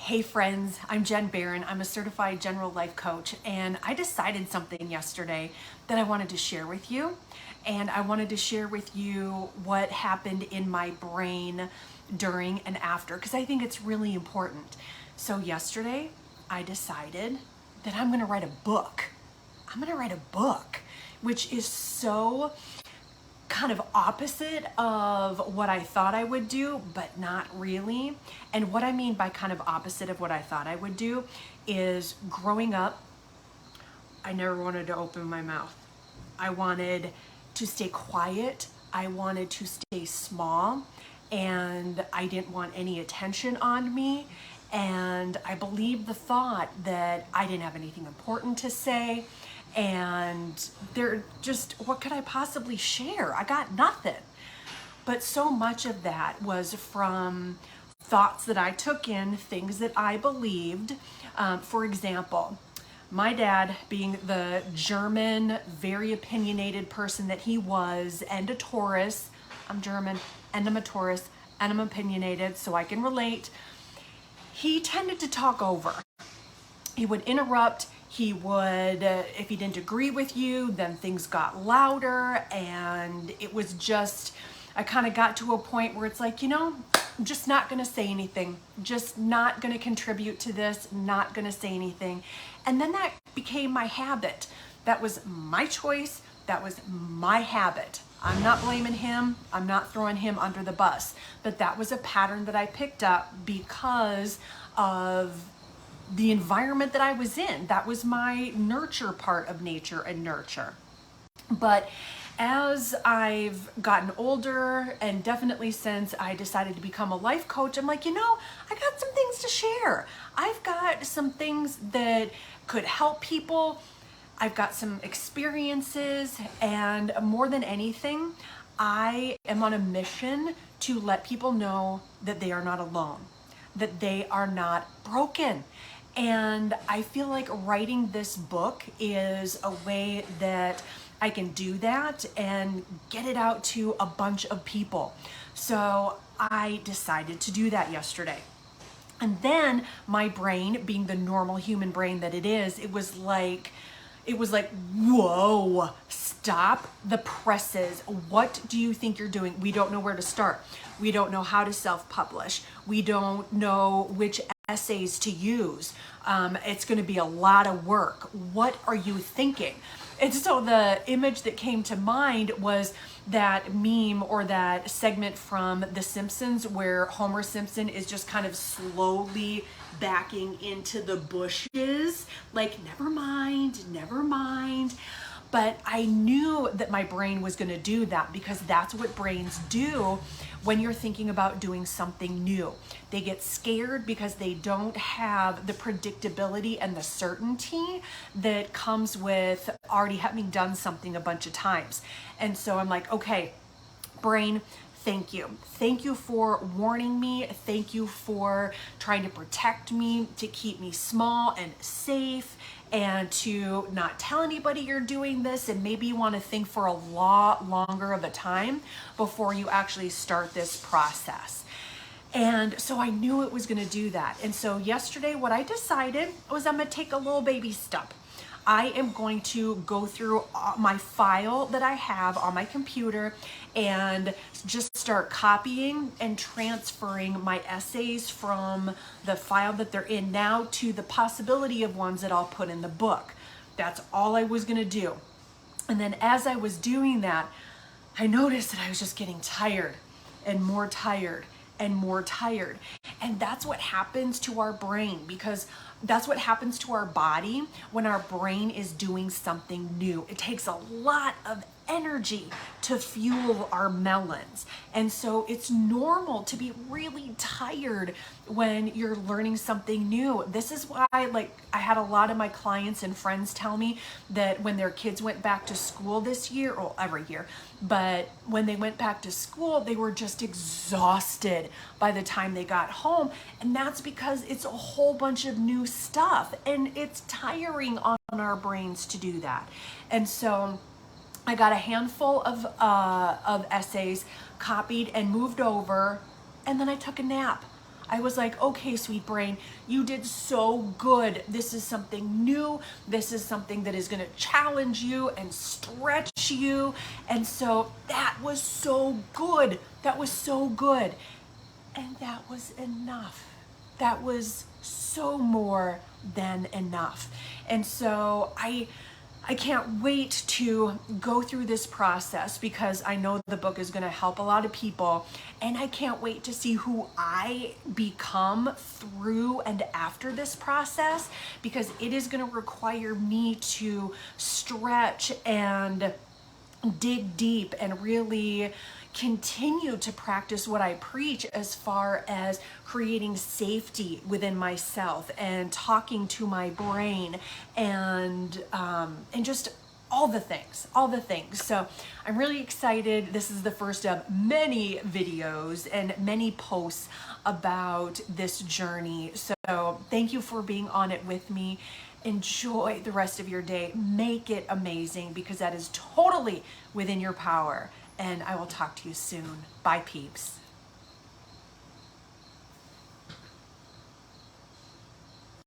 Hey friends, I'm Jen Barron. I'm a certified general life coach, and I decided something yesterday that I wanted to share with you. And I wanted to share with you what happened in my brain during and after, because I think it's really important. So, yesterday, I decided that I'm going to write a book. I'm going to write a book, which is so kind of opposite of what I thought I would do, but not really. And what I mean by kind of opposite of what I thought I would do is growing up, I never wanted to open my mouth. I wanted to stay quiet. I wanted to stay small, and I didn't want any attention on me. And I believed the thought that I didn't have anything important to say. And there just, what could I possibly share? I got nothing. But so much of that was from thoughts that I took in, things that I believed. For example, my dad, being the German, very opinionated person that he was, and a Taurus, I'm German, and I'm a Taurus, and I'm opinionated, so I can relate. He tended to talk over. He would interrupt. He would, if he didn't agree with you, then things got louder, and it was just, I kind of got to a point where it's like, I'm just not going to say anything, just not going to contribute to this, not going to say anything. And then that became my habit. That was my choice. That was my habit. I'm not blaming him. I'm not throwing him under the bus. But that was a pattern that I picked up because of the environment that I was in. That was my nurture part of nature and nurture. But as I've gotten older, and definitely since I decided to become a life coach, I'm like, I got some things to share. I've got some things that could help people. I've got some experiences, and more than anything, I am on a mission to let people know that they are not alone, that they are not broken. And I feel like writing this book is a way that I can do that and get it out to a bunch of people. So I decided to do that yesterday. And then my brain, being the normal human brain that it is, it was like, whoa, stop the presses. What do you think you're doing? We don't know where to start. We don't know how to self-publish. We don't know which essays to use. It's going to be a lot of work. What are you thinking? And so the image that came to mind was that meme or that segment from The Simpsons where Homer Simpson is just kind of slowly backing into the bushes, like, never mind, never mind. But I knew that my brain was going to do that because that's what brains do when you're thinking about doing something new. They get scared because they don't have the predictability and the certainty that comes with already having done something a bunch of times. And so I'm like, okay, brain, thank you. Thank you for warning me. Thank you for trying to protect me, to keep me small and safe, and to not tell anybody you're doing this. And maybe you want to think for a lot longer of a time before you actually start this process. And so I knew it was going to do that. And so yesterday, what I decided was I'm going to take a little baby step. I am going to go through my file that I have on my computer and just start copying and transferring my essays from the file that they're in now to the possibility of ones that I'll put in the book. That's all I was going to do. And then as I was doing that, I noticed that I was just getting tired and more tired and more tired. And that's what happens to our brain, because that's what happens to our body when our brain is doing something new. It takes a lot of energy to fuel our melons. And so it's normal to be really tired when you're learning something new. This is why, like, I had a lot of my clients and friends tell me that when their kids went back to school this year, or every year, but when they went back to school, they were just exhausted by the time they got home. And that's because it's a whole bunch of new stuff, and it's tiring on our brains to do that. And so I got a handful of essays copied and moved over, and then I took a nap. I was like, okay, sweet brain, you did so good. This is something new. This is something that is going to challenge you and stretch you. And so that was so good. That was so good. And that was enough. That was so more than enough. And so I can't wait to go through this process because I know the book is going to help a lot of people. And I can't wait to see who I become through and after this process, because it is going to require me to stretch and dig deep and really continue to practice what I preach as far as creating safety within myself and talking to my brain and just all the things. So I'm really excited. This is the first of many videos and many posts about this journey. So thank you for being on it with me. Enjoy the rest of your day. Make it amazing, because that is totally within your power. And I will talk to you soon. Bye, peeps.